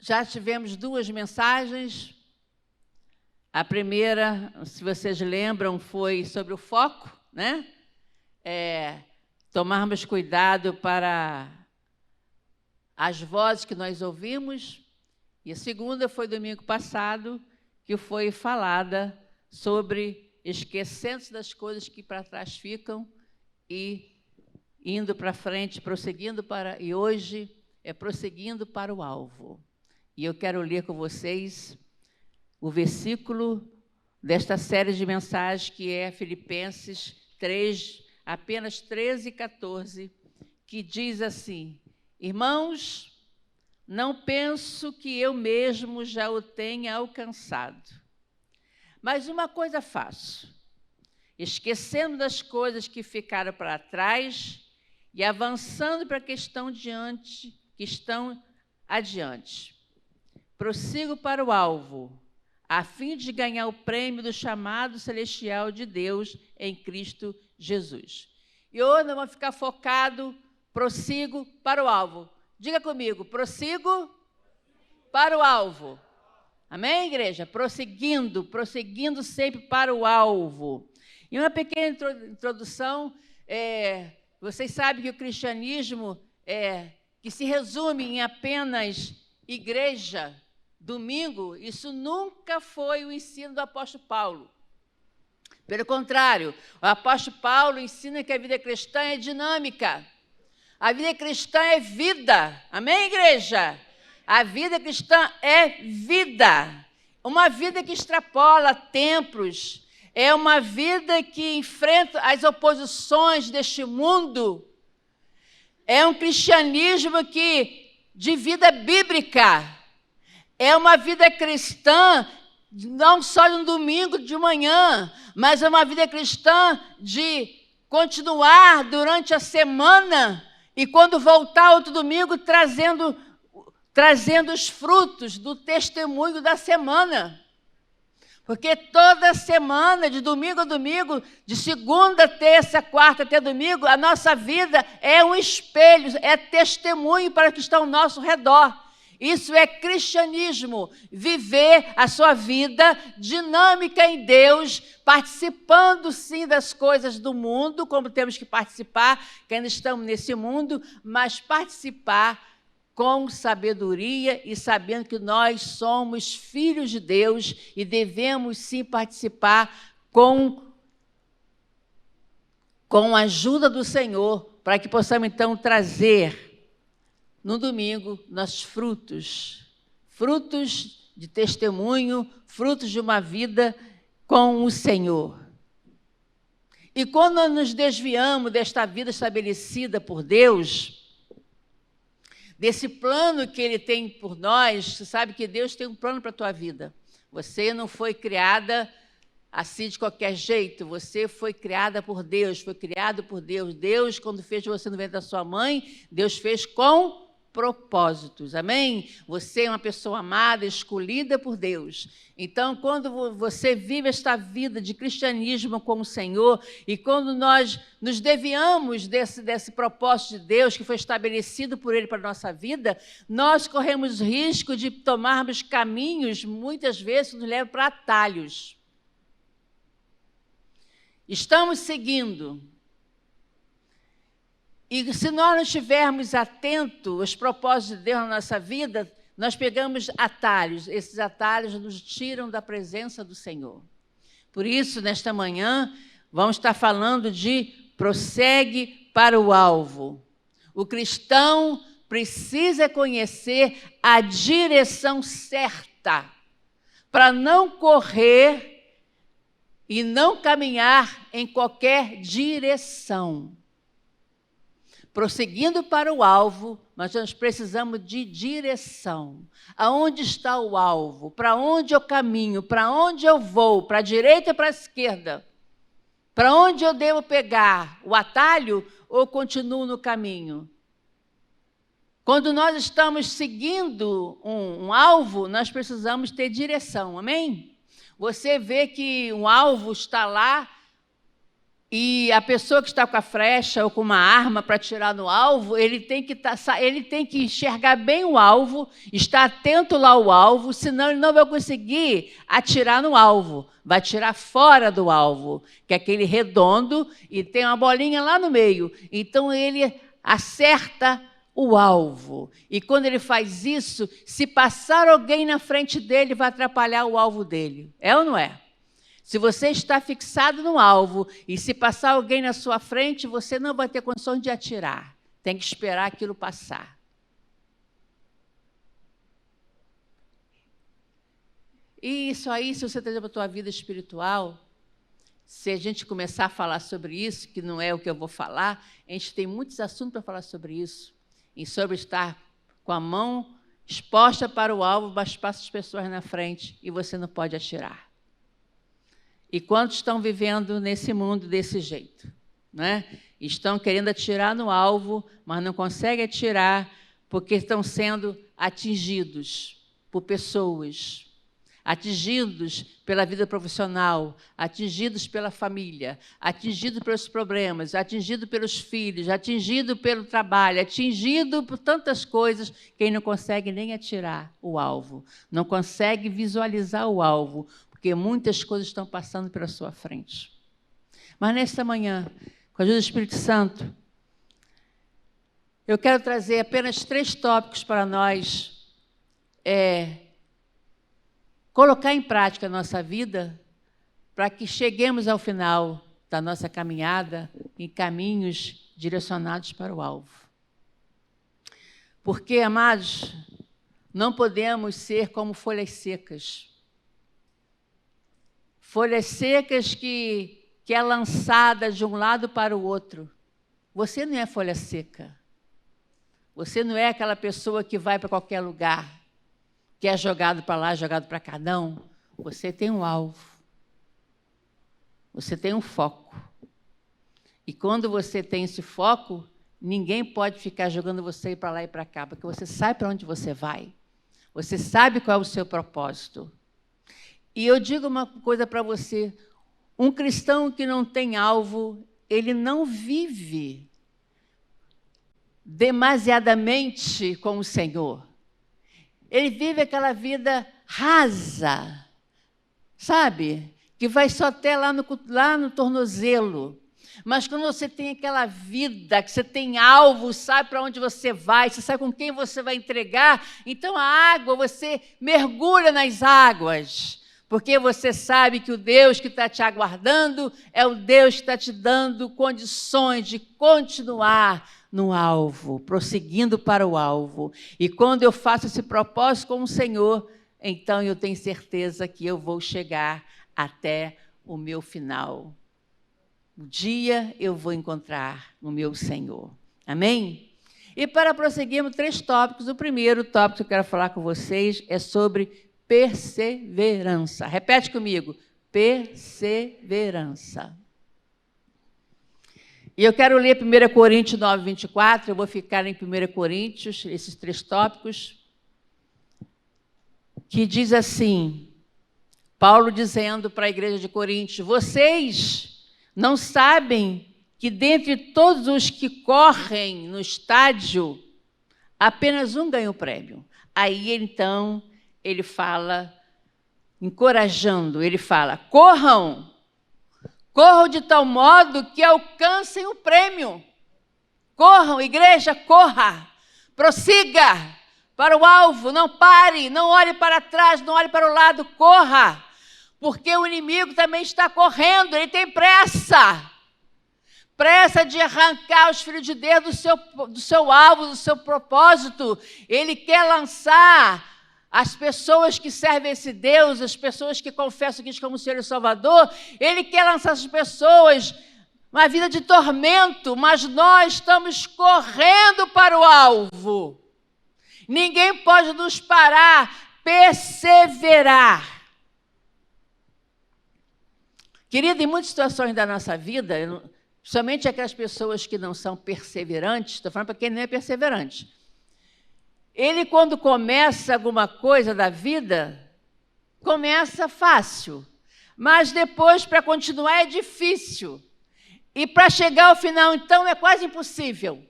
Já tivemos duas mensagens. A primeira, se vocês lembram, foi sobre o foco, né? Tomarmos cuidado para as vozes que nós ouvimos. E a segunda foi domingo passado, que foi falada sobre esquecendo-se das coisas que para trás ficam e indo para frente, prosseguindo para... E hoje é prosseguindo para o alvo. E eu quero ler com vocês o versículo desta série de mensagens, que é Filipenses 3, apenas 13 e 14, que diz assim: irmãos, não penso que eu mesmo já o tenha alcançado, mas uma coisa faço, esquecendo das coisas que ficaram para trás e avançando para a que estão adiante. Prossigo para o alvo, a fim de ganhar o prêmio do chamado celestial de Deus em Cristo Jesus. E hoje nós vamos ficar focado, prossigo para o alvo. Diga comigo, prossigo para o alvo. Amém, igreja? Prosseguindo sempre para o alvo. E uma pequena introdução, vocês sabem que o cristianismo, que se resume em apenas igreja, domingo, isso nunca foi o ensino do apóstolo Paulo. Pelo contrário, o apóstolo Paulo ensina que a vida cristã é dinâmica. A vida cristã é vida. Amém, igreja? A vida cristã é vida. Uma vida que extrapola tempos. É uma vida que enfrenta as oposições deste mundo. É um cristianismo de vida bíblica. É uma vida cristã, não só no domingo de manhã, mas é uma vida cristã de continuar durante a semana e, quando voltar outro domingo, trazendo os frutos do testemunho da semana. Porque toda semana, de domingo a domingo, de segunda, terça, quarta até domingo, a nossa vida é um espelho, é testemunho para o que está ao nosso redor. Isso é cristianismo, viver a sua vida dinâmica em Deus, participando sim das coisas do mundo, como temos que participar, que ainda estamos nesse mundo, mas participar com sabedoria e sabendo que nós somos filhos de Deus e devemos sim participar com a ajuda do Senhor, para que possamos então trazer no domingo nossos frutos de testemunho, frutos de uma vida com o Senhor. E quando nós nos desviamos desta vida estabelecida por Deus, desse plano que Ele tem por nós, você sabe que Deus tem um plano para a tua vida. Você não foi criada assim de qualquer jeito, você foi criada por Deus, foi criado por Deus. Deus, quando fez você no ventre da sua mãe, Deus fez com propósitos, amém? Você é uma pessoa amada, escolhida por Deus. Então, quando você vive esta vida de cristianismo com o Senhor, e quando nós nos desviamos desse propósito de Deus que foi estabelecido por Ele para a nossa vida, nós corremos risco de tomarmos caminhos, muitas vezes, que nos levam para atalhos. Estamos seguindo. E se nós não estivermos atentos aos propósitos de Deus na nossa vida, nós pegamos atalhos. Esses atalhos nos tiram da presença do Senhor. Por isso, nesta manhã, vamos estar falando de prossegue para o alvo. O cristão precisa conhecer a direção certa para não correr e não caminhar em qualquer direção. Prosseguindo para o alvo, mas nós precisamos de direção. Aonde está o alvo? Para onde eu caminho? Para onde eu vou? Para a direita ou para a esquerda? Para onde eu devo pegar? O atalho ou continuo no caminho? Quando nós estamos seguindo um alvo, nós precisamos ter direção, amém? Você vê que um alvo está lá e a pessoa que está com a flecha ou com uma arma para atirar no alvo, ele tem que enxergar bem o alvo, estar atento lá ao alvo, senão ele não vai conseguir atirar no alvo. Vai atirar fora do alvo, que é aquele redondo, e tem uma bolinha lá no meio. Então, ele acerta o alvo. E quando ele faz isso, se passar alguém na frente dele, vai atrapalhar o alvo dele. É ou não é? Se você está fixado no alvo e se passar alguém na sua frente, você não vai ter condições de atirar. Tem que esperar aquilo passar. E isso aí, se você trazer para a tua vida espiritual, se a gente começar a falar sobre isso, que não é o que eu vou falar, a gente tem muitos assuntos para falar sobre isso. E sobre estar com a mão exposta para o alvo, mas passa as pessoas na frente e você não pode atirar. E quantos estão vivendo nesse mundo desse jeito? Né? Estão querendo atirar no alvo, mas não conseguem atirar porque estão sendo atingidos por pessoas, atingidos pela vida profissional, atingidos pela família, atingidos pelos problemas, atingidos pelos filhos, atingidos pelo trabalho, atingido por tantas coisas que ele não consegue nem atirar o alvo, não consegue visualizar o alvo, porque muitas coisas estão passando pela sua frente. Mas, nesta manhã, com a ajuda do Espírito Santo, eu quero trazer apenas 3 tópicos para nós colocar em prática a nossa vida para que cheguemos ao final da nossa caminhada em caminhos direcionados para o alvo. Porque, amados, não podemos ser como folhas secas. Folhas secas que é lançada de um lado para o outro. Você não é folha seca. Você não é aquela pessoa que vai para qualquer lugar, que é jogado para lá, jogado para cá. Não. Você tem um alvo. Você tem um foco. E quando você tem esse foco, ninguém pode ficar jogando você para lá e para cá, porque você sabe para onde você vai. Você sabe qual é o seu propósito. E eu digo uma coisa para você, um cristão que não tem alvo, ele não vive demasiadamente com o Senhor. Ele vive aquela vida rasa, sabe? Que vai só até lá no tornozelo. Mas quando você tem aquela vida, que você tem alvo, sabe para onde você vai, você sabe com quem você vai entregar, então a água, você mergulha nas águas. Porque você sabe que o Deus que está te aguardando é o Deus que está te dando condições de continuar no alvo, prosseguindo para o alvo. E quando eu faço esse propósito com o Senhor, então eu tenho certeza que eu vou chegar até o meu final. Um dia eu vou encontrar o meu Senhor. Amém? E para prosseguirmos, 3 tópicos. O primeiro tópico que eu quero falar com vocês é sobre perseverança. Repete comigo. Perseverança. E eu quero ler 1 Coríntios 9, 24. Eu vou ficar em 1 Coríntios, esses 3 tópicos, que diz assim, Paulo dizendo para a igreja de Coríntios, vocês não sabem que dentre todos os que correm no estádio, apenas um ganha o prêmio. Aí, então, ele fala, encorajando, ele fala, corram de tal modo que alcancem o prêmio. Corram, igreja, corra, prossiga para o alvo, não pare, não olhe para trás, não olhe para o lado, corra, porque o inimigo também está correndo, ele tem pressa de arrancar os filhos de Deus do seu alvo, do seu propósito. Ele quer lançar as pessoas que servem esse Deus, as pessoas que confessam Cristo como Senhor e Salvador, ele quer lançar essas pessoas uma vida de tormento, mas nós estamos correndo para o alvo. Ninguém pode nos parar, perseverar. Querido, em muitas situações da nossa vida, principalmente aquelas pessoas que não são perseverantes, estou falando para quem não é perseverante, ele, quando começa alguma coisa da vida, começa fácil, mas depois, para continuar, é difícil. E para chegar ao final, então, é quase impossível.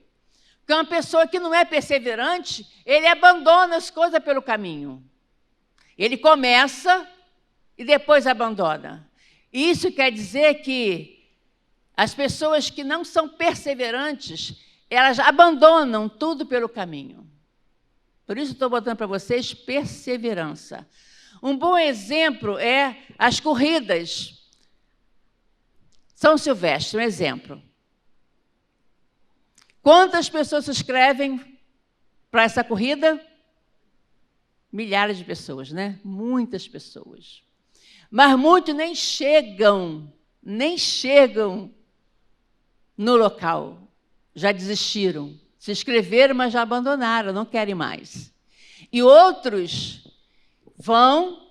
Porque uma pessoa que não é perseverante, ele abandona as coisas pelo caminho. Ele começa e depois abandona. Isso quer dizer que as pessoas que não são perseverantes, elas abandonam tudo pelo caminho. Por isso estou botando para vocês perseverança. Um bom exemplo é as corridas. São Silvestre, um exemplo. Quantas pessoas se inscrevem para essa corrida? Milhares de pessoas, né? Muitas pessoas. Mas muitos nem chegam no local. Já desistiram. Se inscreveram, mas já abandonaram, não querem mais. E outros vão,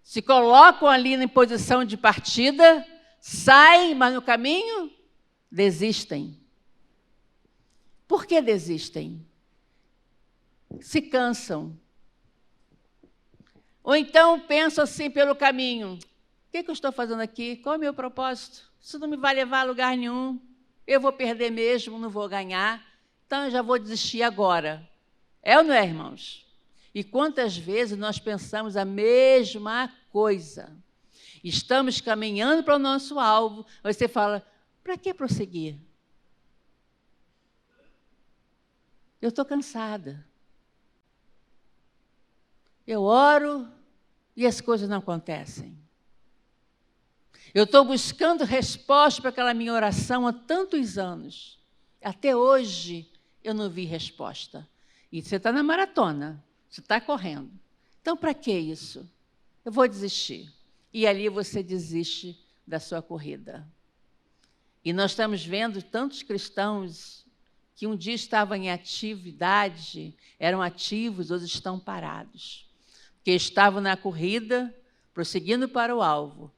se colocam ali em posição de partida, saem, mas no caminho desistem. Por que desistem? Se cansam. Ou então pensam assim pelo caminho: o que eu estou fazendo aqui? Qual é o meu propósito? Isso não me vai levar a lugar nenhum. Eu vou perder mesmo, não vou ganhar. Então eu já vou desistir agora. É ou não é, irmãos? E quantas vezes nós pensamos a mesma coisa? Estamos caminhando para o nosso alvo, você fala: para que prosseguir? Eu estou cansada. Eu oro e as coisas não acontecem. Eu estou buscando resposta para aquela minha oração há tantos anos. Até hoje eu não vi resposta. E você está na maratona, você está correndo. Então, para que isso? Eu vou desistir. E ali você desiste da sua corrida. E nós estamos vendo tantos cristãos que um dia estavam em atividade, eram ativos, hoje estão parados. Porque estavam na corrida, prosseguindo para o alvo.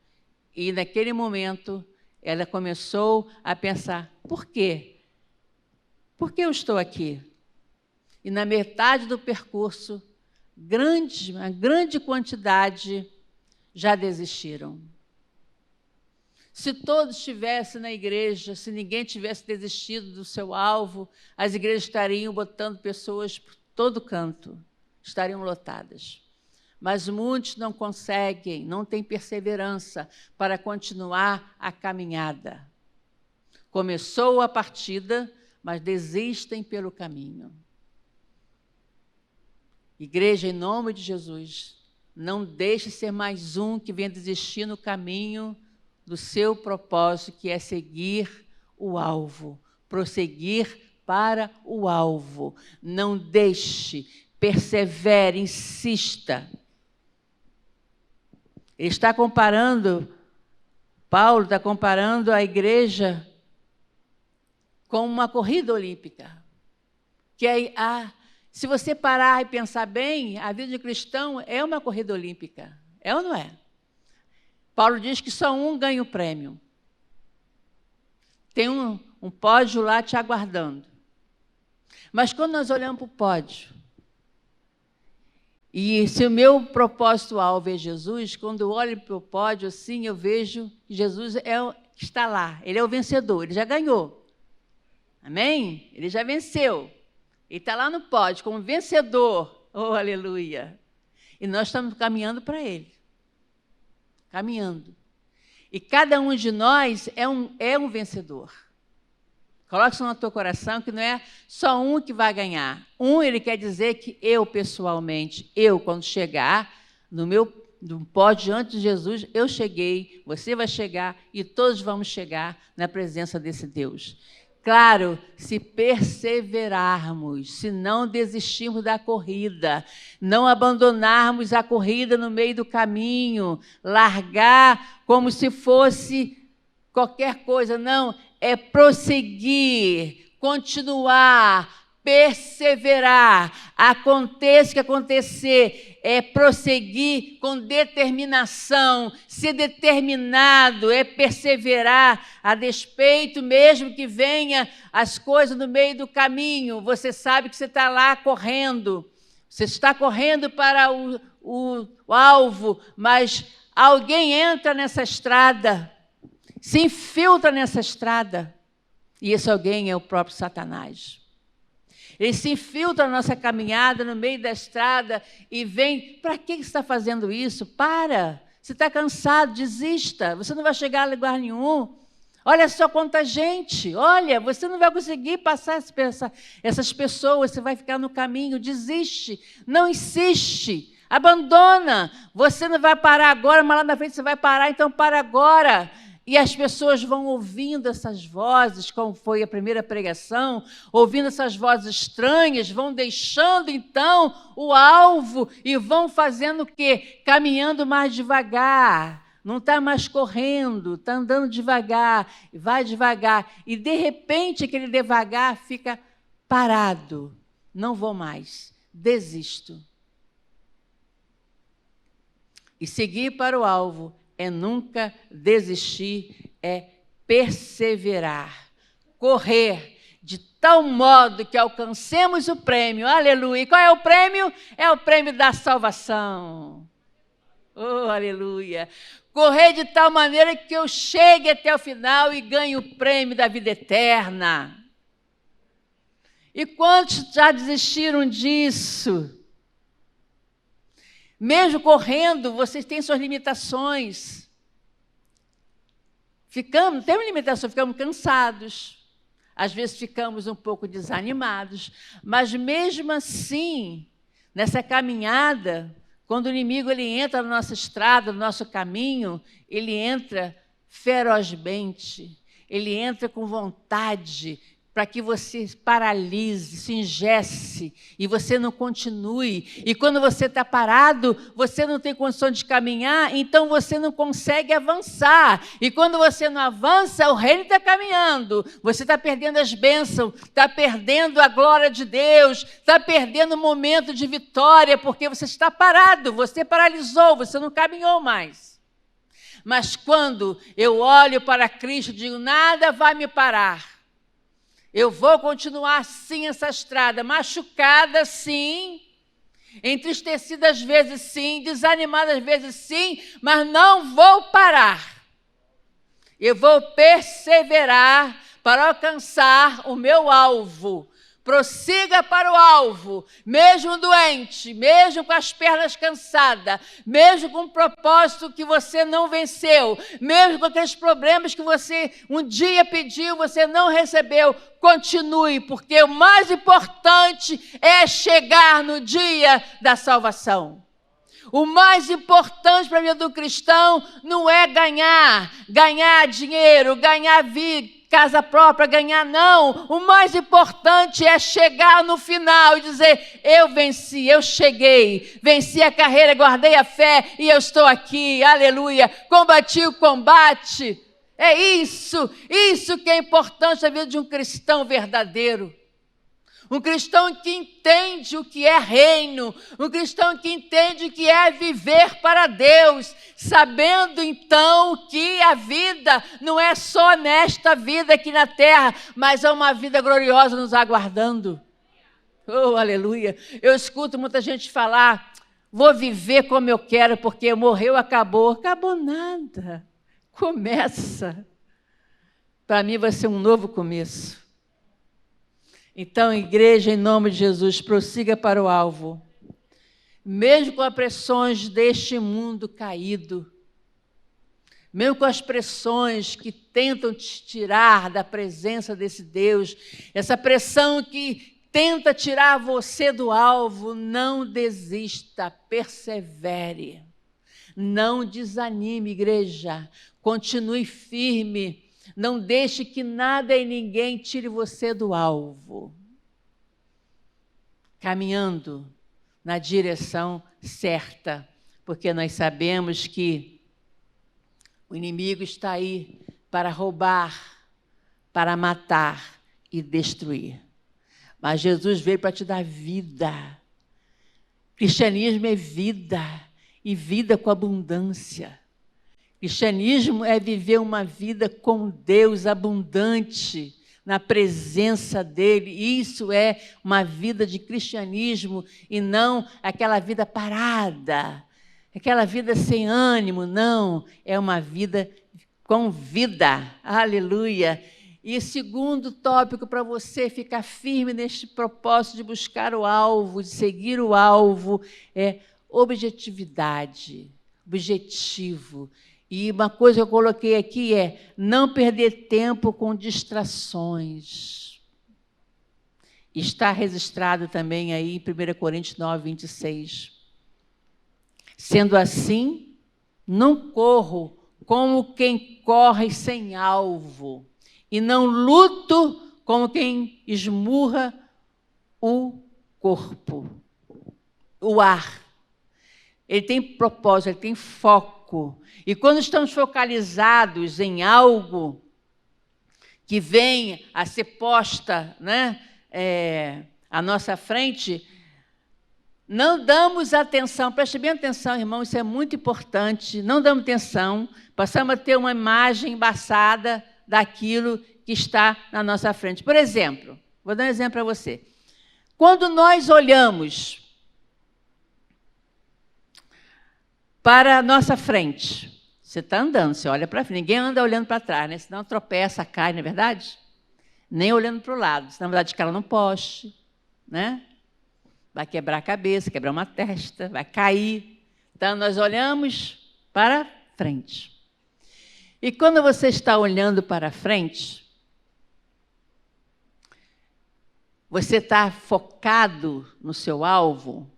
E naquele momento, ela começou a pensar: por quê? Por que eu estou aqui? E na metade do percurso, uma grande quantidade já desistiram. Se todos estivessem na igreja, se ninguém tivesse desistido do seu alvo, as igrejas estariam botando pessoas por todo canto, estariam lotadas. Mas muitos não conseguem, não têm perseverança para continuar a caminhada. Começou a partida, mas desistem pelo caminho. Igreja, em nome de Jesus, não deixe ser mais um que venha desistir no caminho do seu propósito, que é seguir o alvo, prosseguir para o alvo. Não deixe, persevere, insista. Ele está comparando, Paulo está comparando a igreja com uma corrida olímpica. Que se você parar e pensar bem, a vida de cristão é uma corrida olímpica. É ou não é? Paulo diz que só um ganha o prêmio. Tem um pódio lá te aguardando. Mas quando nós olhamos para o pódio, e se o meu propósito alvo é Jesus, quando eu olho para o pódio assim, eu vejo que Jesus está lá, ele é o vencedor, ele já ganhou. Amém? Ele já venceu. Ele está lá no pódio como vencedor. Oh, aleluia! E nós estamos caminhando para ele. Caminhando. E cada um de nós é um vencedor. Coloque isso no teu coração, que não é só um que vai ganhar. Ele quer dizer que eu, pessoalmente, quando chegar no pódio diante de Jesus, eu cheguei, você vai chegar e todos vamos chegar na presença desse Deus. Claro, se perseverarmos, se não desistirmos da corrida, não abandonarmos a corrida no meio do caminho, largar como se fosse qualquer coisa, não, é prosseguir, continuar, perseverar, aconteça o que acontecer, é prosseguir com determinação, ser determinado, é perseverar, a despeito mesmo que venha as coisas no meio do caminho, você sabe que você está lá correndo, você está correndo para o alvo, mas alguém entra nessa estrada, se infiltra nessa estrada, E esse alguém é o próprio Satanás. Ele se infiltra na nossa caminhada, no meio da estrada, e vem, para que você está fazendo isso? Para! Você está cansado, desista, você não vai chegar a lugar nenhum. Olha só quanta gente, olha, você não vai conseguir passar essas pessoas, você vai ficar no caminho, desiste, não insiste, abandona. Você não vai parar agora, mas lá na frente você vai parar, então para agora. E as pessoas vão ouvindo essas vozes, como foi a primeira pregação, ouvindo essas vozes estranhas, vão deixando, então, o alvo e vão fazendo o quê? Caminhando mais devagar. Não está mais correndo, está andando devagar, vai devagar. E, de repente, aquele devagar fica parado. Não vou mais, desisto. E seguir para o alvo é nunca desistir, é perseverar, correr de tal modo que alcancemos o prêmio. Aleluia! E qual é o prêmio? É o prêmio da salvação. Oh, aleluia! Correr de tal maneira que eu chegue até o final e ganhe o prêmio da vida eterna. E quantos já desistiram disso? Mesmo correndo, vocês têm suas limitações. Temos limitações, ficamos cansados. Às vezes ficamos um pouco desanimados. Mas mesmo assim, nessa caminhada, quando o inimigo ele entra na nossa estrada, no nosso caminho, ele entra ferozmente, ele entra com vontade, para que você paralise, se engesse e você não continue. E quando você está parado, você não tem condição de caminhar, então você não consegue avançar. E quando você não avança, o reino está caminhando. Você está perdendo as bênçãos, está perdendo a glória de Deus, está perdendo o momento de vitória, porque você está parado, você paralisou, você não caminhou mais. Mas quando eu olho para Cristo, digo, nada vai me parar. Eu vou continuar sim essa estrada, machucada sim, entristecida às vezes sim, desanimada às vezes sim, mas não vou parar. Eu vou perseverar para alcançar o meu alvo. Prossiga para o alvo, mesmo doente, mesmo com as pernas cansadas, mesmo com um propósito que você não venceu, mesmo com aqueles problemas que você um dia pediu, você não recebeu, continue, porque o mais importante é chegar no dia da salvação. O mais importante para a vida do cristão não é ganhar dinheiro, ganhar vida, casa própria, ganhar, não. O mais importante é chegar no final e dizer, eu venci, eu cheguei, venci a carreira, guardei a fé e eu estou aqui, aleluia, combati o combate. É isso que é importante na vida de um cristão verdadeiro. Um cristão que entende o que é reino, um cristão que entende o que é viver para Deus, sabendo então que a vida não é só nesta vida aqui na terra, mas é uma vida gloriosa nos aguardando. Oh, aleluia! Eu escuto muita gente falar, vou viver como eu quero, porque morreu, acabou. Acabou nada. Começa. Para mim vai ser um novo começo. Então, igreja, em nome de Jesus, prossiga para o alvo. Mesmo com as pressões deste mundo caído, mesmo com as pressões que tentam te tirar da presença desse Deus, essa pressão que tenta tirar você do alvo, não desista, persevere. Não desanime, igreja, continue firme. Não deixe que nada e ninguém tire você do alvo. Caminhando na direção certa, porque nós sabemos que o inimigo está aí para roubar, para matar e destruir. Mas Jesus veio para te dar vida. Cristianismo é vida, e vida com abundância. Cristianismo é viver uma vida com Deus abundante, na presença dEle. Isso é uma vida de cristianismo e não aquela vida parada, aquela vida sem ânimo, não. É uma vida com vida, aleluia. E segundo tópico para você ficar firme neste propósito de buscar o alvo, de seguir o alvo, é objetividade, objetivo. E uma coisa que eu coloquei aqui é não perder tempo com distrações. Está registrado também aí em 1 Coríntios 9, 26. Sendo assim, não corro como quem corre sem alvo, e não luto como quem esmurra o corpo, o ar. Ele tem propósito, ele tem foco. E quando estamos focalizados em algo que vem a ser posta, né, à nossa frente, não damos atenção, preste bem atenção, irmão, isso é muito importante, não damos atenção, passamos a ter uma imagem embaçada daquilo que está na nossa frente. Por exemplo, vou dar um exemplo para você. Quando nós olhamos para a nossa frente, você está andando, você olha para frente, ninguém anda olhando para trás, né? Senão tropeça, cai, não é verdade? Nem olhando para o lado, senão vai dar de cara num poste, né? Vai quebrar a cabeça, quebrar uma testa, vai cair. Então, nós olhamos para frente. E quando você está olhando para frente, você está focado no seu alvo,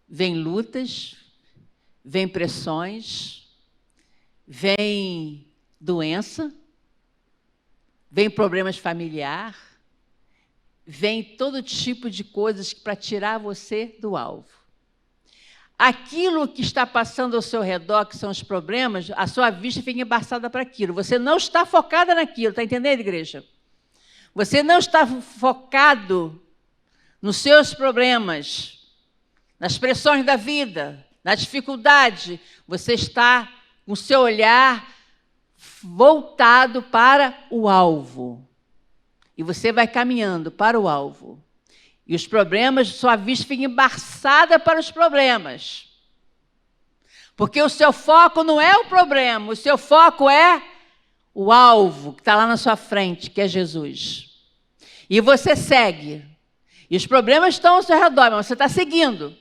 vem lutas, vem pressões, vem doença, vem problemas familiares, vem todo tipo de coisas para tirar você do alvo. Aquilo que está passando ao seu redor, que são os problemas, a sua vista fica embaçada para aquilo. Você não está focada naquilo, está entendendo, igreja? Você não está focado nos seus problemas, nas pressões da vida, na dificuldade. Você está com o seu olhar voltado para o alvo. E você vai caminhando para o alvo. E os problemas, sua vista fica embaçada para os problemas. Porque o seu foco não é o problema, o seu foco é o alvo que está lá na sua frente, que é Jesus. E você segue. E os problemas estão ao seu redor, mas você está seguindo.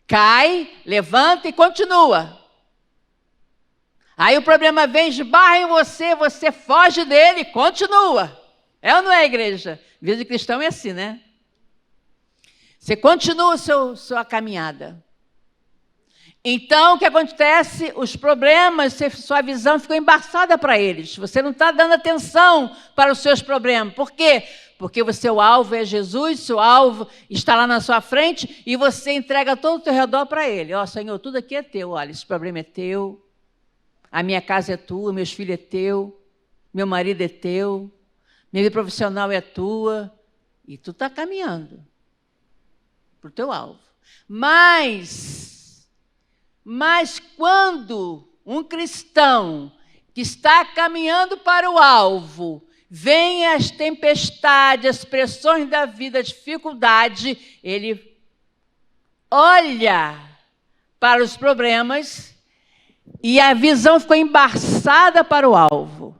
Cai, levanta e continua. Aí o problema vem, esbarra em você, você foge dele e continua. É ou não é, igreja? Vida de cristão é assim, né? Você continua sua caminhada. Então, o que acontece? Os problemas, sua visão ficou embaçada para eles. Você não está dando atenção para os seus problemas. Por quê? Porque o seu alvo é Jesus, seu alvo está lá na sua frente e você entrega todo o teu redor para Ele. Ó, Senhor, tudo aqui é teu. Olha, esse problema é teu. A minha casa é tua, meus filhos é teu. Meu marido é teu. Minha vida profissional é tua. E tu está caminhando para o teu alvo. Mas quando um cristão que está caminhando para o alvo, vem as tempestades, as pressões da vida, a dificuldade, ele olha para os problemas e a visão ficou embaçada para o alvo.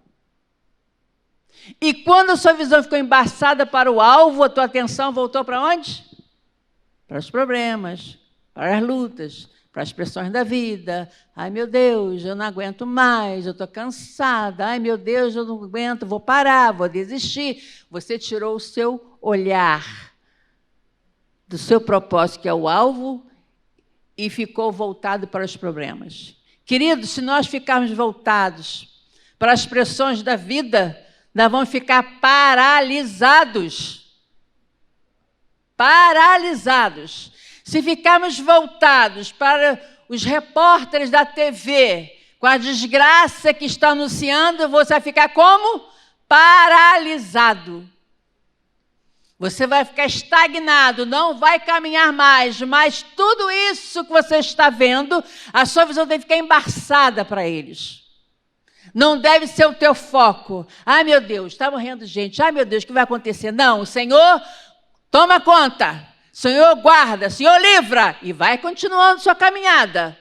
E quando a sua visão ficou embaçada para o alvo, a tua atenção voltou para onde? Para os problemas, para as lutas, para as pressões da vida. Ai, meu Deus, eu não aguento mais, eu estou cansada. Ai, meu Deus, eu não aguento, vou parar, vou desistir. Você tirou o seu olhar do seu propósito, que é o alvo, e ficou voltado para os problemas. Queridos, se nós ficarmos voltados para as pressões da vida, nós vamos ficar paralisados. Paralisados. Se ficarmos voltados para os repórteres da TV, com a desgraça que está anunciando, você vai ficar como? Paralisado. Você vai ficar estagnado, não vai caminhar mais, mas tudo isso que você está vendo, a sua visão deve ficar embaçada para eles. Não deve ser o teu foco. Ai, meu Deus, está morrendo gente. Ai, meu Deus, o que vai acontecer? Não, o Senhor toma conta. Senhor, guarda. Senhor, livra. E vai continuando sua caminhada.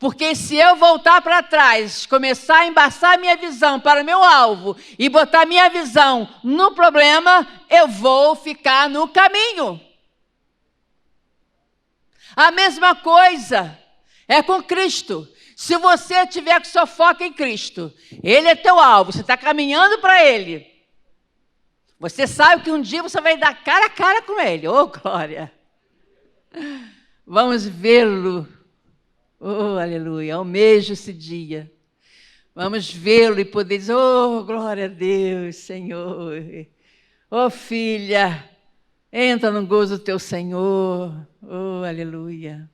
Porque se eu voltar para trás, começar a embaçar minha visão para o meu alvo e botar minha visão no problema, eu vou ficar no caminho. A mesma coisa é com Cristo. Se você tiver com seu foco em Cristo, Ele é teu alvo, você está caminhando para Ele. Você sabe que um dia você vai dar cara a cara com Ele. Oh, glória! Vamos vê-lo. Oh, aleluia! Almejo esse dia. Vamos vê-lo e poder dizer, oh, glória a Deus, Senhor. Oh, filha, entra no gozo do teu Senhor. Oh, aleluia.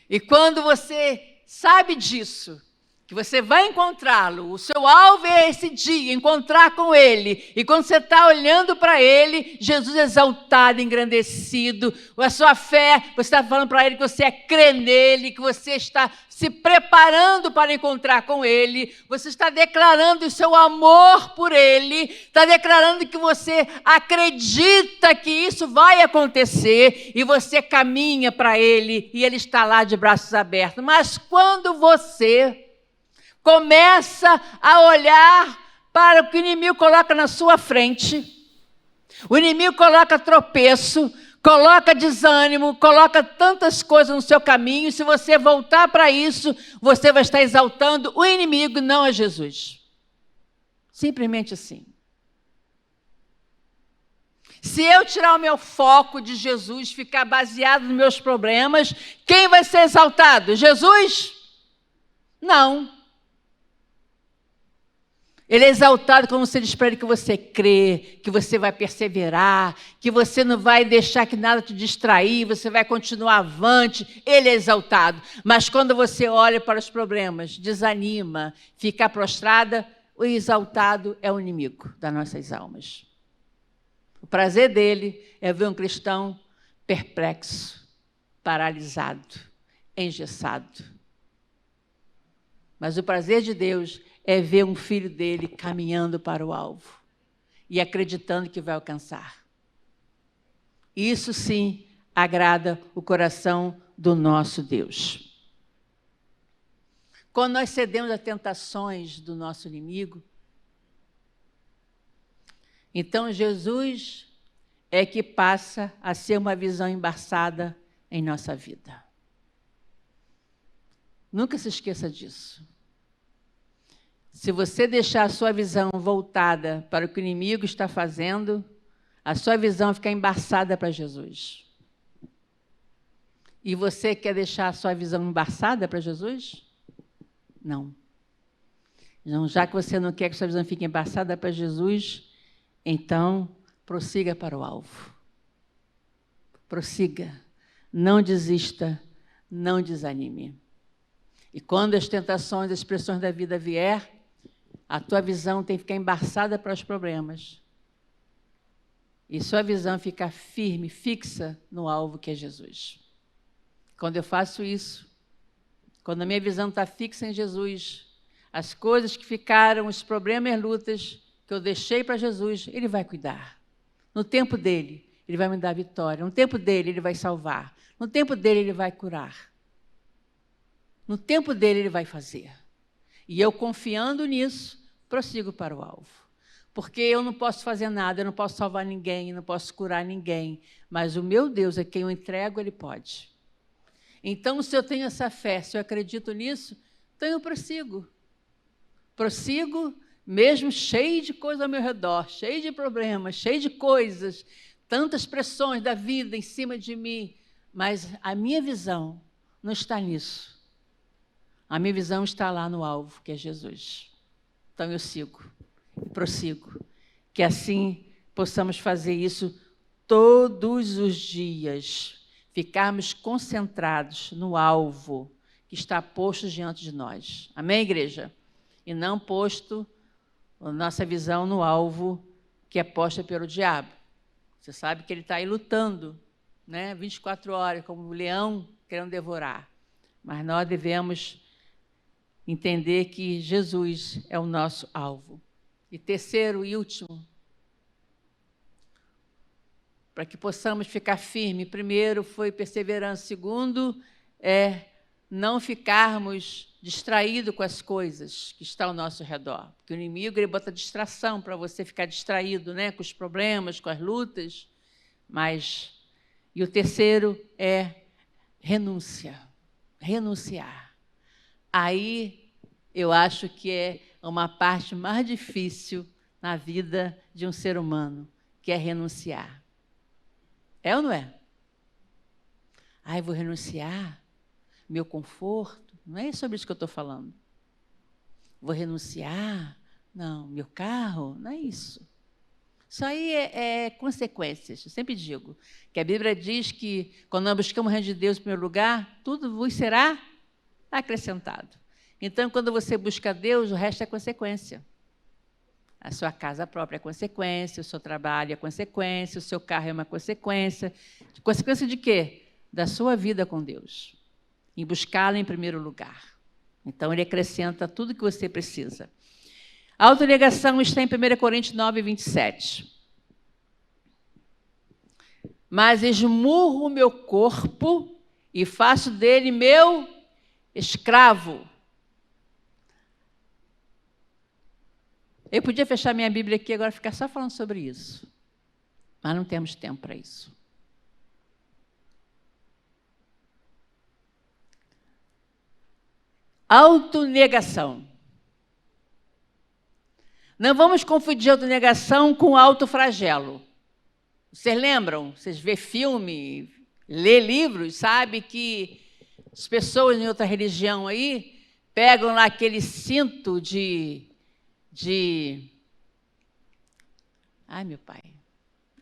E quando você sabe disso, que você vai encontrá-lo, o seu alvo é esse dia, encontrar com Ele. E quando você está olhando para Ele, Jesus exaltado, engrandecido, a sua fé, você está falando para Ele que você crê nele, que você está se preparando para encontrar com Ele, você está declarando o seu amor por Ele, está declarando que você acredita que isso vai acontecer, e você caminha para Ele, e Ele está lá de braços abertos. Mas quando você começa a olhar para o que o inimigo coloca na sua frente, o inimigo coloca tropeço, coloca desânimo, coloca tantas coisas no seu caminho, e se você voltar para isso, você vai estar exaltando o inimigo, não a Jesus. Simplesmente assim. Se eu tirar o meu foco de Jesus, ficar baseado nos meus problemas, quem vai ser exaltado? Jesus? Não. Ele é exaltado quando você diz para ele que você crê, que você vai perseverar, que você não vai deixar que nada te distrair, você vai continuar avante. Ele é exaltado. Mas quando você olha para os problemas, desanima, fica prostrada, o exaltado é o inimigo das nossas almas. O prazer dele é ver um cristão perplexo, paralisado, engessado. Mas o prazer de Deus é ver um filho dele caminhando para o alvo e acreditando que vai alcançar. Isso sim agrada o coração do nosso Deus. Quando nós cedemos às tentações do nosso inimigo, então Jesus é que passa a ser uma visão embaçada em nossa vida. Nunca se esqueça disso. Se você deixar a sua visão voltada para o que o inimigo está fazendo, a sua visão fica embaçada para Jesus. E você quer deixar a sua visão embaçada para Jesus? Não. Então, já que você não quer que a sua visão fique embaçada para Jesus, então prossiga para o alvo. Prossiga. Não desista, não desanime. E quando as tentações, as pressões da vida vier, a tua visão tem que ficar embaçada para os problemas. E sua visão fica firme, fixa no alvo que é Jesus. Quando eu faço isso, quando a minha visão está fixa em Jesus, as coisas que ficaram, os problemas e lutas que eu deixei para Jesus, Ele vai cuidar. No tempo dele, Ele vai me dar vitória. No tempo dele, Ele vai salvar. No tempo dele, Ele vai curar. No tempo dele, Ele vai fazer. E eu, confiando nisso, prossigo para o alvo. Porque eu não posso fazer nada, eu não posso salvar ninguém, eu não posso curar ninguém. Mas o meu Deus, a quem eu entrego, Ele pode. Então, se eu tenho essa fé, se eu acredito nisso, então eu prossigo. Prossigo, mesmo cheio de coisa ao meu redor, cheio de problemas, cheio de coisas, tantas pressões da vida em cima de mim. Mas a minha visão não está nisso. A minha visão está lá no alvo, que é Jesus. Então eu sigo, prossigo. Que assim possamos fazer isso todos os dias. Ficarmos concentrados no alvo que está posto diante de nós. Amém, igreja? E não posto a nossa visão no alvo que é posta pelo diabo. Você sabe que ele está aí lutando, né? 24 horas, como um leão querendo devorar. Mas nós devemos entender que Jesus é o nosso alvo. E terceiro e último, para que possamos ficar firmes. Primeiro foi perseverança. Segundo não ficarmos distraídos com as coisas que estão ao nosso redor. Porque o inimigo ele bota distração para você ficar distraído, né, com os problemas, com as lutas. E o terceiro é renúncia. Renunciar. Aí eu acho que é uma parte mais difícil na vida de um ser humano, que é renunciar. É ou não é? Ai, vou renunciar meu conforto. Não é sobre isso que eu estou falando. Vou renunciar, não, meu carro, não é isso. Isso aí é consequências. Eu sempre digo que a Bíblia diz que quando nós buscamos o reino de Deus em primeiro lugar, tudo vos será acrescentado. Então, quando você busca Deus, o resto é consequência. A sua casa própria é consequência, o seu trabalho é consequência, o seu carro é uma consequência. Consequência de quê? Da sua vida com Deus. Em buscá-lo em primeiro lugar. Então, ele acrescenta tudo que você precisa. A autonegação está em 1 Coríntios 9, 27. Mas esmurro o meu corpo e faço dele meu escravo. Eu podia fechar minha Bíblia aqui agora e ficar só falando sobre isso. Mas não temos tempo para isso. Autonegação. Não vamos confundir autonegação com autoflagelo. Vocês lembram? Vocês vê filme, lê livros, sabe que as pessoas em outra religião aí pegam lá aquele cinto de... Ai, meu pai,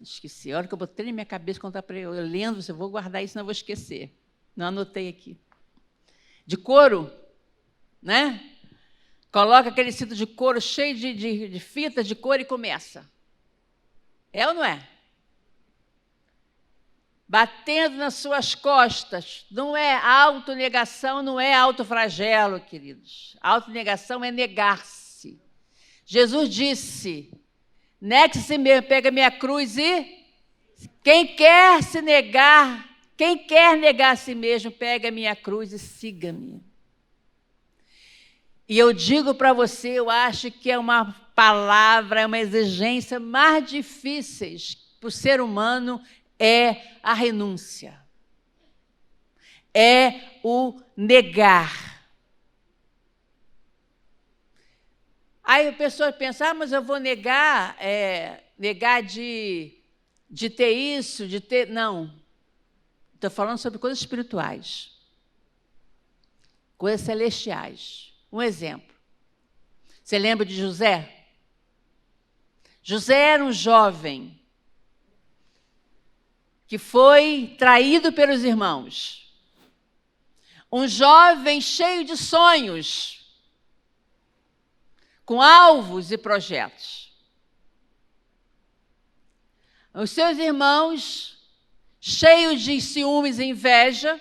esqueci. A hora que eu botei na minha cabeça, quando eu lendo, eu vou guardar isso, não vou esquecer. Não anotei aqui. De couro, né? Coloca aquele cinto de couro cheio de fitas de couro e começa. É ou não é? Batendo nas suas costas. Não é autonegação, não é autoflagelo, queridos. Autonegação é negar-se. Jesus disse, negue-se mesmo, pega minha cruz e... Quem quer negar a si mesmo, pega minha cruz e siga-me. E eu digo para você, eu acho que é uma palavra, é uma exigência mais difíceis para o ser humano é a renúncia. É o negar. Aí a pessoa pensa, mas eu vou negar de ter isso, de ter... Não. Estou falando sobre coisas espirituais. Coisas celestiais. Um exemplo. Você lembra de José? José era um jovem que foi traído pelos irmãos. Um jovem cheio de sonhos, com alvos e projetos. Os seus irmãos, cheios de ciúmes e inveja,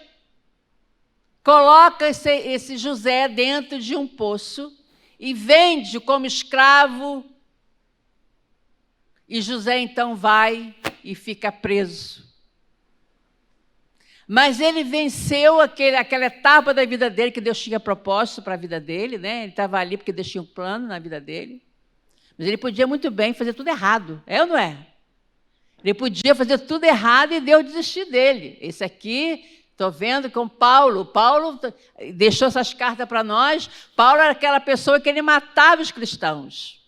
coloca esse José dentro de um poço e vende como escravo. E José, então, vai e fica preso. Mas ele venceu aquela etapa da vida dele que Deus tinha proposto para a vida dele, né? Ele estava ali porque Deus tinha um plano na vida dele. Mas ele podia muito bem fazer tudo errado, é ou não é? Ele podia fazer tudo errado e Deus desistir dele. Esse aqui... Estou vendo com Paulo deixou essas cartas para nós. Paulo era aquela pessoa que ele matava os cristãos.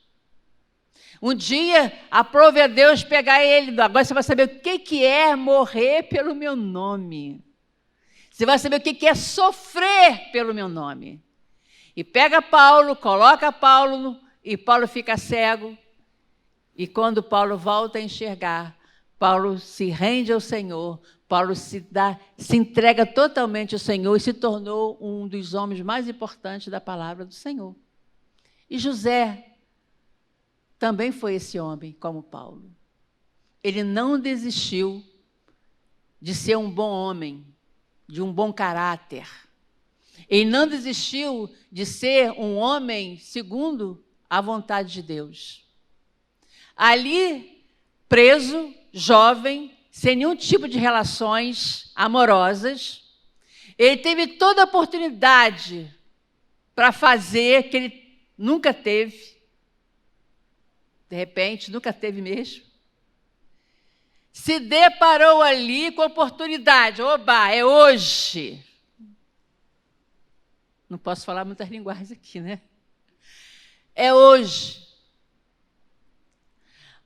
Um dia, aprove a Deus pegar ele. Agora você vai saber o que é morrer pelo meu nome. Você vai saber o que é sofrer pelo meu nome. E pega Paulo, coloca Paulo, e Paulo fica cego. E quando Paulo volta a enxergar, Paulo se rende ao Senhor. Paulo se entrega totalmente ao Senhor e se tornou um dos homens mais importantes da palavra do Senhor. E José também foi esse homem, como Paulo. Ele não desistiu de ser um bom homem, de um bom caráter. Ele não desistiu de ser um homem segundo a vontade de Deus. Ali, preso, jovem, sem nenhum tipo de relações amorosas, Ele teve toda a oportunidade para fazer que ele nunca teve. De repente, nunca teve mesmo. Se deparou ali com a oportunidade. Oba, é hoje. Não posso falar muitas linguagens aqui, né? É hoje.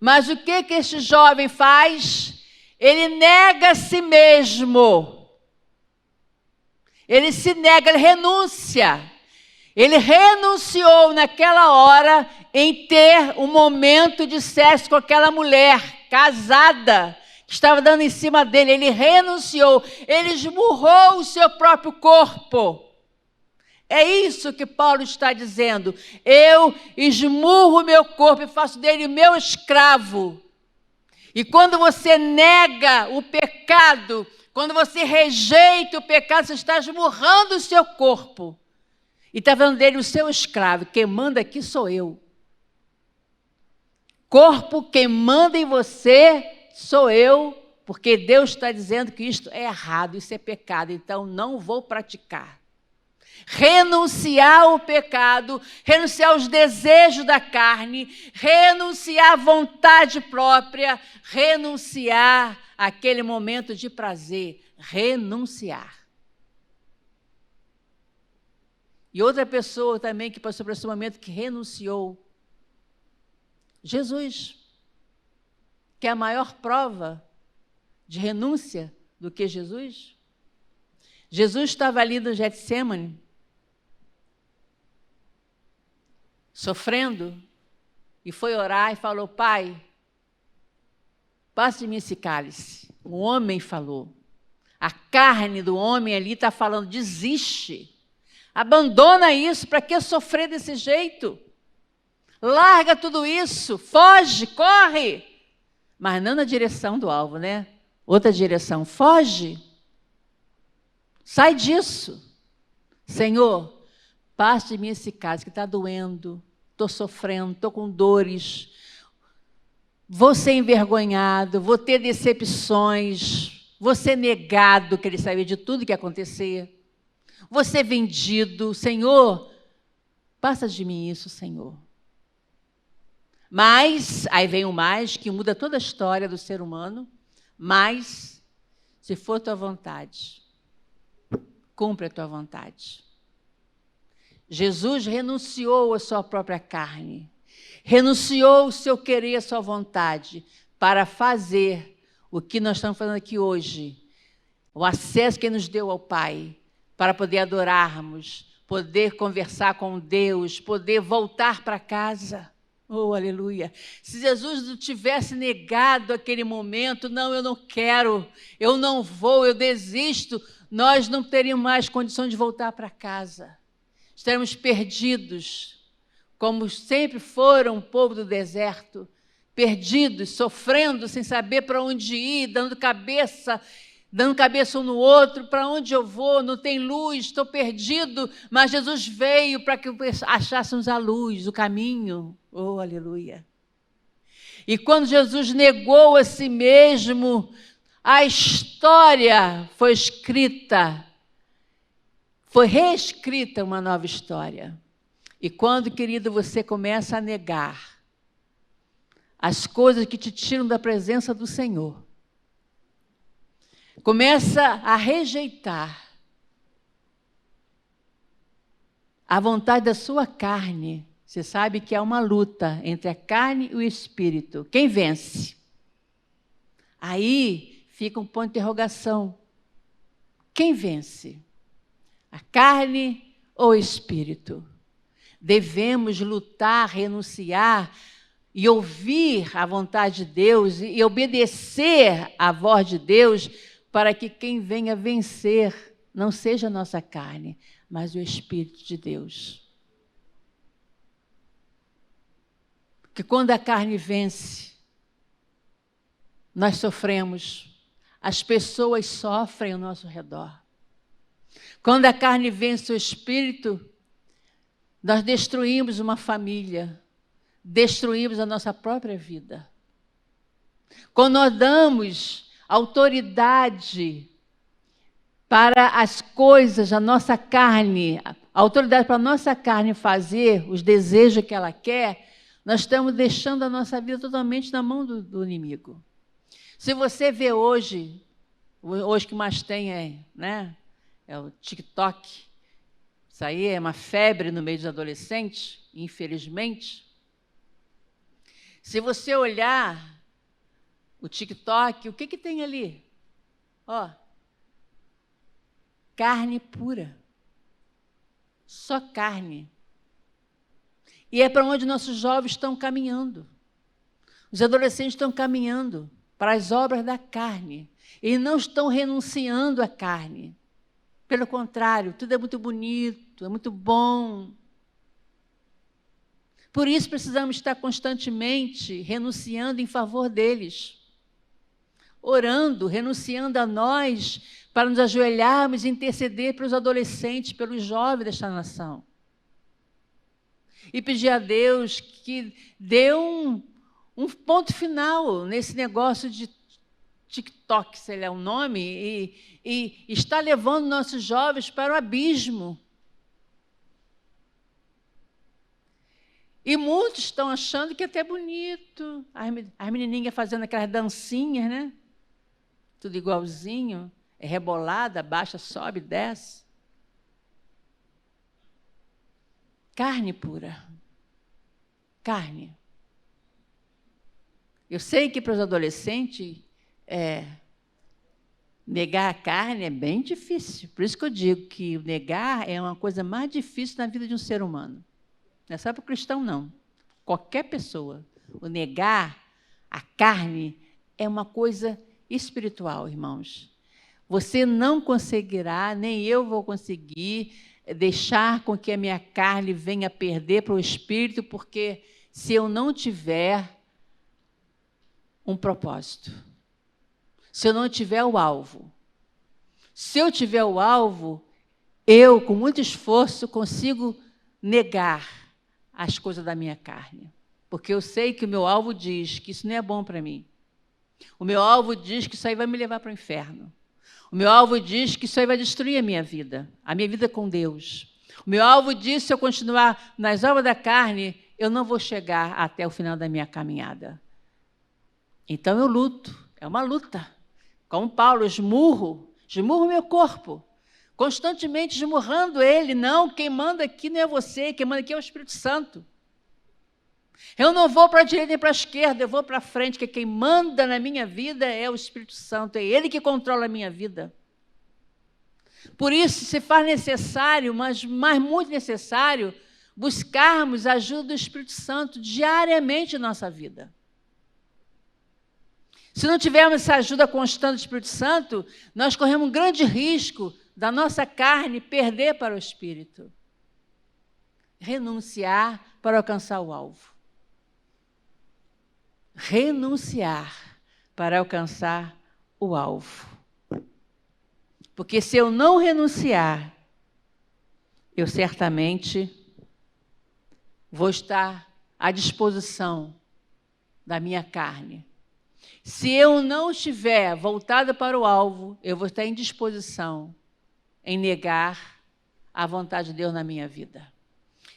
Mas o que este jovem faz? Ele nega a si mesmo. Ele se nega, ele renuncia. Ele renunciou naquela hora em ter um momento de sexo com aquela mulher casada que estava dando em cima dele. Ele renunciou, ele esmurrou o seu próprio corpo. É isso que Paulo está dizendo. Eu esmurro o meu corpo e faço dele o meu escravo. E quando você nega o pecado, quando você rejeita o pecado, você está esmurrando o seu corpo. E está vendo dele o seu escravo. Quem manda aqui sou eu. Corpo, quem manda em você sou eu, porque Deus está dizendo que isto é errado, isso é pecado, então não vou praticar. Renunciar ao pecado, renunciar aos desejos da carne, renunciar à vontade própria, renunciar àquele momento de prazer, renunciar. E outra pessoa também que passou por esse momento que renunciou, Jesus, que é a maior prova de renúncia do que Jesus. Jesus estava ali no Getsêmani, sofrendo, e foi orar e falou: Pai, passe de mim esse cálice. O homem falou. A carne do homem ali está falando: desiste. Abandona isso, para que sofrer desse jeito? Larga tudo isso, foge, corre. Mas não na direção do alvo, né? Outra direção, foge. Sai disso. Senhor, passe de mim esse cálice que está doendo, estou sofrendo, estou com dores, vou ser envergonhado, vou ter decepções, vou ser negado, que ele sabia de tudo que ia acontecer. Vou ser vendido, Senhor, passa de mim isso, Senhor. Mas, aí vem o mais, que muda toda a história do ser humano, mas, se for tua vontade, cumpre a tua vontade. Jesus renunciou à sua própria carne, renunciou o seu querer, a sua vontade, para fazer o que nós estamos fazendo aqui hoje, o acesso que ele nos deu ao Pai, para poder adorarmos, poder conversar com Deus, poder voltar para casa. Oh, aleluia! Se Jesus não tivesse negado aquele momento, não, eu não quero, eu não vou, eu desisto, nós não teríamos mais condição de voltar para casa. Estaremos perdidos, como sempre foram o povo do deserto, perdidos, sofrendo, sem saber para onde ir, dando cabeça um no outro, para onde eu vou, não tem luz, estou perdido, mas Jesus veio para que achássemos a luz, o caminho. Oh, aleluia! E quando Jesus negou a si mesmo, a história foi escrita, foi reescrita uma nova história. E quando, querido, você começa a negar as coisas que te tiram da presença do Senhor, começa a rejeitar a vontade da sua carne. Você sabe que há uma luta entre a carne e o espírito. Quem vence? Aí fica um ponto de interrogação. Quem vence? A carne ou o espírito? Devemos lutar, renunciar e ouvir a vontade de Deus e obedecer à voz de Deus, para que quem venha vencer não seja a nossa carne, mas o Espírito de Deus. Porque quando a carne vence, nós sofremos, as pessoas sofrem ao nosso redor. Quando a carne vence o Espírito, nós destruímos uma família, destruímos a nossa própria vida. Quando nós damos autoridade para as coisas, a nossa carne, a autoridade para a nossa carne fazer os desejos que ela quer, nós estamos deixando a nossa vida totalmente na mão do inimigo. Se você vê hoje que mais tem é o TikTok, isso aí é uma febre no meio dos adolescentes, infelizmente. Se você olhar o TikTok, o que tem ali? Ó, carne pura. Só carne. E é para onde nossos jovens estão caminhando. Os adolescentes estão caminhando para as obras da carne. E não estão renunciando à carne. Pelo contrário, tudo é muito bonito, é muito bom. Por isso precisamos estar constantemente renunciando em favor deles. Orando, renunciando a nós, para nos ajoelharmos e interceder pelos adolescentes, pelos jovens desta nação. E pedir a Deus que dê um ponto final nesse negócio de TikTok, sei lá o nome, e está levando nossos jovens para o abismo. E muitos estão achando que é até bonito, as menininhas fazendo aquelas dancinhas, né? Tudo igualzinho, é rebolada, baixa, sobe, desce. Carne pura. Carne. Eu sei que para os adolescentes, negar a carne é bem difícil. Por isso que eu digo que negar é uma coisa mais difícil na vida de um ser humano. Não é só para o cristão, não. Qualquer pessoa. O negar a carne é uma coisa espiritual, irmãos. Você não conseguirá, nem eu vou conseguir, deixar com que a minha carne venha perder para o espírito, porque se eu não tiver um propósito, se eu não tiver o alvo, se eu tiver o alvo, eu, com muito esforço, consigo negar as coisas da minha carne, porque eu sei que o meu alvo diz que isso não é bom para mim. O meu alvo diz que isso aí vai me levar para o inferno. O meu alvo diz que isso aí vai destruir a minha vida com Deus. O meu alvo diz, se eu continuar nas obras da carne, eu não vou chegar até o final da minha caminhada. Então eu luto, é uma luta. Como Paulo, esmurro meu corpo, constantemente esmurrando ele. Não, quem manda aqui não é você, quem manda aqui é o Espírito Santo. Eu não vou para a direita nem para a esquerda, eu vou para a frente, porque quem manda na minha vida é o Espírito Santo, é Ele que controla a minha vida. Por isso, se faz necessário, mas muito necessário, buscarmos a ajuda do Espírito Santo diariamente em nossa vida. Se não tivermos essa ajuda constante do Espírito Santo, nós corremos um grande risco da nossa carne perder para o Espírito. Renunciar para alcançar o alvo. Renunciar para alcançar o alvo. Porque se eu não renunciar, eu certamente vou estar à disposição da minha carne. Se eu não estiver voltada para o alvo, eu vou estar em disposição em negar a vontade de Deus na minha vida.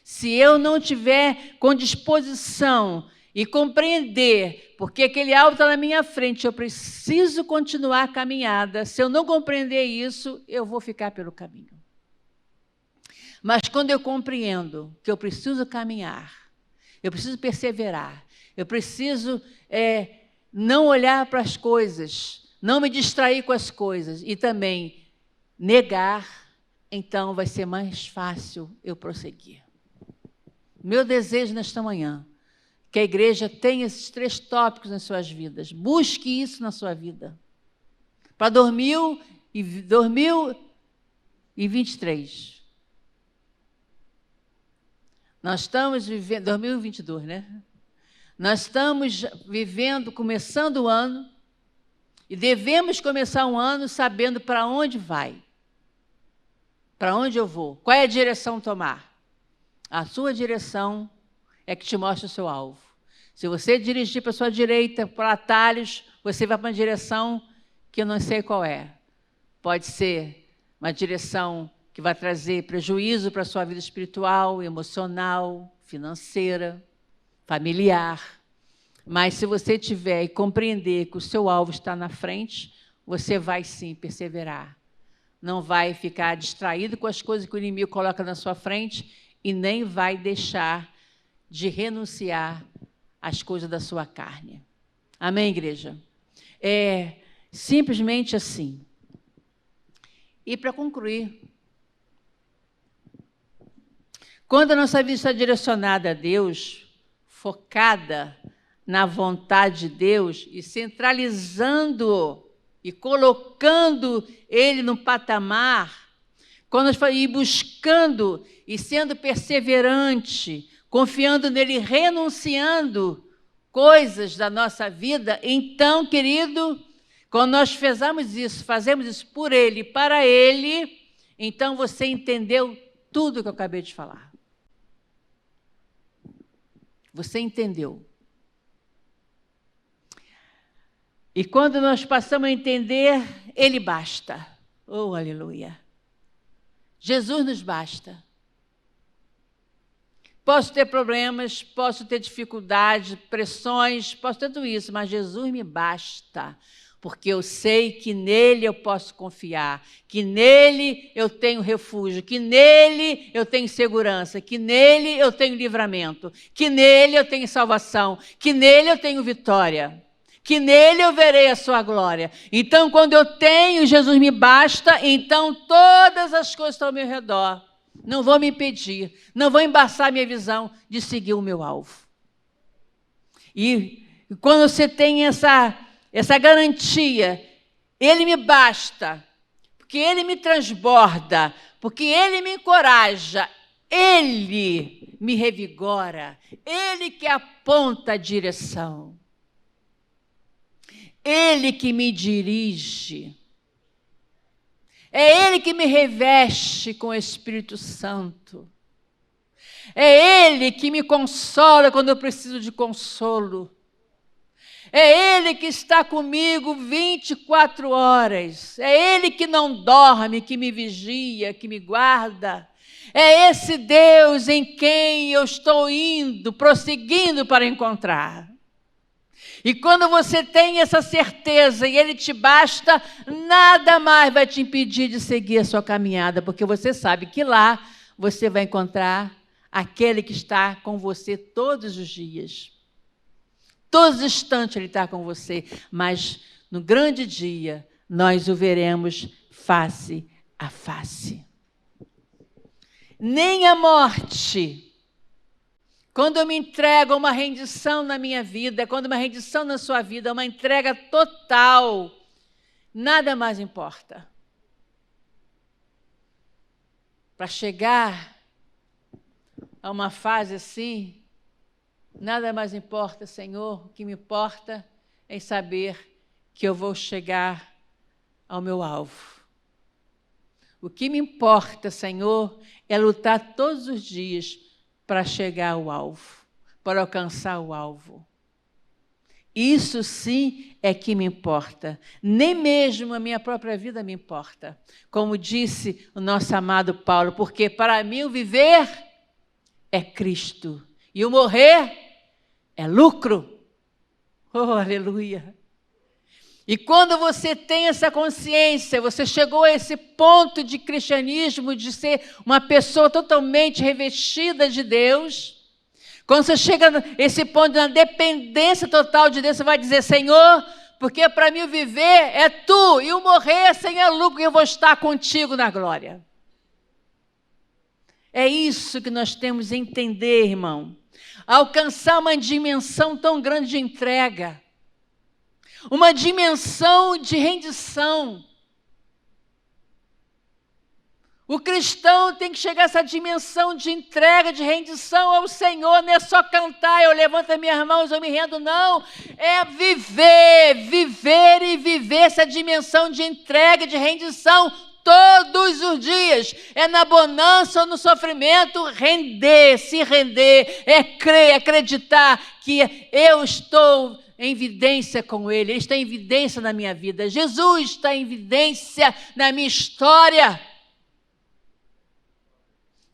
Se eu não estiver com disposição e compreender, porque aquele alvo está na minha frente, eu preciso continuar a caminhada. Se eu não compreender isso, eu vou ficar pelo caminho. Mas quando eu compreendo que eu preciso caminhar, eu preciso perseverar, eu preciso não olhar para as coisas, não me distrair com as coisas e também negar, então vai ser mais fácil eu prosseguir. Meu desejo nesta manhã, que a igreja tenha esses 3 tópicos nas suas vidas. Busque isso na sua vida. Para 2023. Nós estamos vivendo... 2022, né? Nós estamos vivendo, começando o ano, e devemos começar um ano sabendo para onde vai. Para onde eu vou? Qual é a direção tomar? A sua direção é que te mostra o seu alvo. Se você dirigir para a sua direita, para atalhos, você vai para uma direção que eu não sei qual é. Pode ser uma direção que vai trazer prejuízo para a sua vida espiritual, emocional, financeira, familiar. Mas se você tiver e compreender que o seu alvo está na frente, você vai sim perseverar. Não vai ficar distraído com as coisas que o inimigo coloca na sua frente e nem vai deixar de renunciar às coisas da sua carne. Amém, igreja? É simplesmente assim. E para concluir, quando a nossa vida está direcionada a Deus, focada na vontade de Deus e centralizando e colocando Ele no patamar, quando nós ir buscando e sendo perseverante, confiando nele, renunciando coisas da nossa vida, então, querido, quando nós fazemos isso por Ele, para Ele, então você entendeu tudo que eu acabei de falar. Você entendeu. E quando nós passamos a entender, Ele basta. Oh, aleluia. Jesus nos basta. Posso ter problemas, posso ter dificuldades, pressões, posso ter tudo isso, mas Jesus me basta, porque eu sei que nele eu posso confiar, que nele eu tenho refúgio, que nele eu tenho segurança, que nele eu tenho livramento, que nele eu tenho salvação, que nele eu tenho vitória, que nele eu verei a sua glória. Então, quando eu tenho Jesus me basta, então todas as coisas estão ao meu redor não vão me impedir, não vão embaçar minha visão de seguir o meu alvo. E quando você tem essa garantia, Ele me basta, porque Ele me transborda, porque Ele me encoraja, Ele me revigora, Ele que aponta a direção, Ele que me dirige. É Ele que me reveste com o Espírito Santo. É Ele que me consola quando eu preciso de consolo. É Ele que está comigo 24 horas. É Ele que não dorme, que me vigia, que me guarda. É esse Deus em quem eu estou indo, prosseguindo para encontrar. E quando você tem essa certeza e Ele te basta, nada mais vai te impedir de seguir a sua caminhada, porque você sabe que lá você vai encontrar aquele que está com você todos os dias. Todos os instantes Ele está com você, mas no grande dia nós o veremos face a face. Nem a morte, quando eu me entrego a uma rendição na minha vida, quando uma rendição na sua vida, uma entrega total, nada mais importa. Para chegar a uma fase assim, nada mais importa, Senhor. O que me importa é saber que eu vou chegar ao meu alvo. O que me importa, Senhor, é lutar todos os dias para chegar ao alvo, para alcançar o alvo. Isso sim é que me importa. Nem mesmo a minha própria vida me importa. Como disse o nosso amado Paulo, porque para mim o viver é Cristo e o morrer é lucro. Oh, aleluia! E quando você tem essa consciência, você chegou a esse ponto de cristianismo, de ser uma pessoa totalmente revestida de Deus, quando você chega a esse ponto da dependência total de Deus, você vai dizer, Senhor, porque para mim o viver é Tu, e o morrer sem é lucro, e eu vou estar contigo na glória. É isso que nós temos que entender, irmão. Alcançar uma dimensão tão grande de entrega, uma dimensão de rendição. O cristão tem que chegar a essa dimensão de entrega, de rendição ao Senhor. Não é só cantar, eu levanto as minhas mãos, eu me rendo, não. É viver e viver essa dimensão de entrega, de rendição todos os dias. É na bonança ou no sofrimento, render, se render, é crer, acreditar que eu estou em evidência com Ele está em evidência na minha vida. Jesus está em evidência na minha história.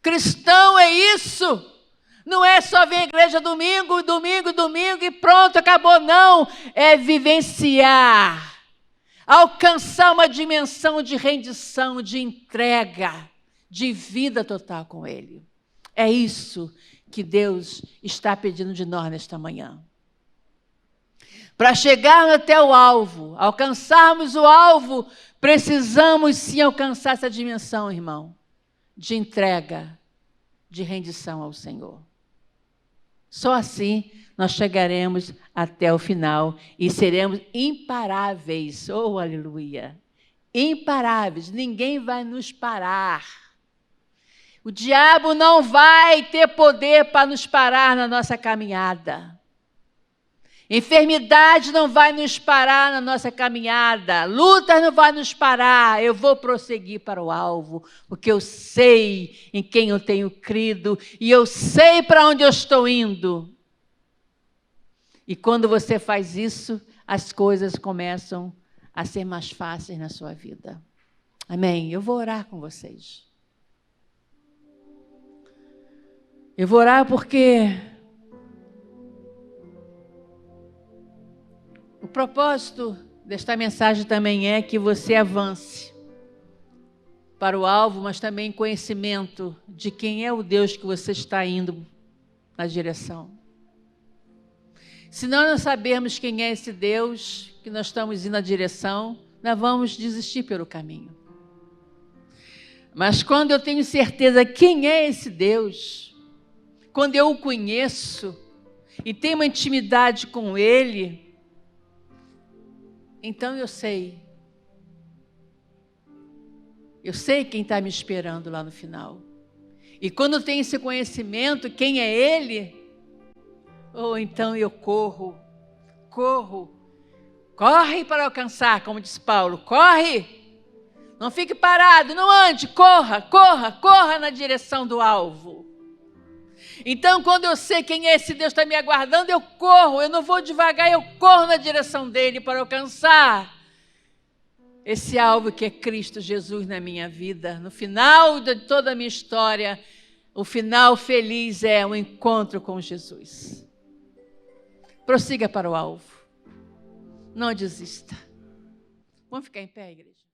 Cristão é isso. Não é só vir à igreja domingo e pronto, acabou. Não, é vivenciar, alcançar uma dimensão de rendição, de entrega, de vida total com Ele. É isso que Deus está pedindo de nós nesta manhã. Para chegarmos até o alvo, alcançarmos o alvo, precisamos sim alcançar essa dimensão, irmão, de entrega, de rendição ao Senhor. Só assim nós chegaremos até o final e seremos imparáveis. Oh, aleluia! Imparáveis, ninguém vai nos parar. O diabo não vai ter poder para nos parar na nossa caminhada. Enfermidade não vai nos parar na nossa caminhada. Luta não vai nos parar. Eu vou prosseguir para o alvo, porque eu sei em quem eu tenho crido e eu sei para onde eu estou indo. E quando você faz isso, as coisas começam a ser mais fáceis na sua vida. Amém? Eu vou orar com vocês. Eu vou orar porque o propósito desta mensagem também é que você avance para o alvo, mas também conhecimento de quem é o Deus que você está indo na direção. Se nós não sabermos quem é esse Deus que nós estamos indo na direção, nós vamos desistir pelo caminho. Mas quando eu tenho certeza quem é esse Deus, quando eu o conheço e tenho uma intimidade com Ele, então eu sei quem está me esperando lá no final. E quando eu tenho esse conhecimento, quem é Ele, então eu corre para alcançar, como diz Paulo, corre, não fique parado, não ande, corra na direção do alvo. Então, quando eu sei quem é esse Deus que está me aguardando, eu corro, eu não vou devagar, eu corro na direção dele para alcançar esse alvo que é Cristo Jesus na minha vida. No final de toda a minha história, o final feliz é o encontro com Jesus. Prossiga para o alvo. Não desista. Vamos ficar em pé, igreja?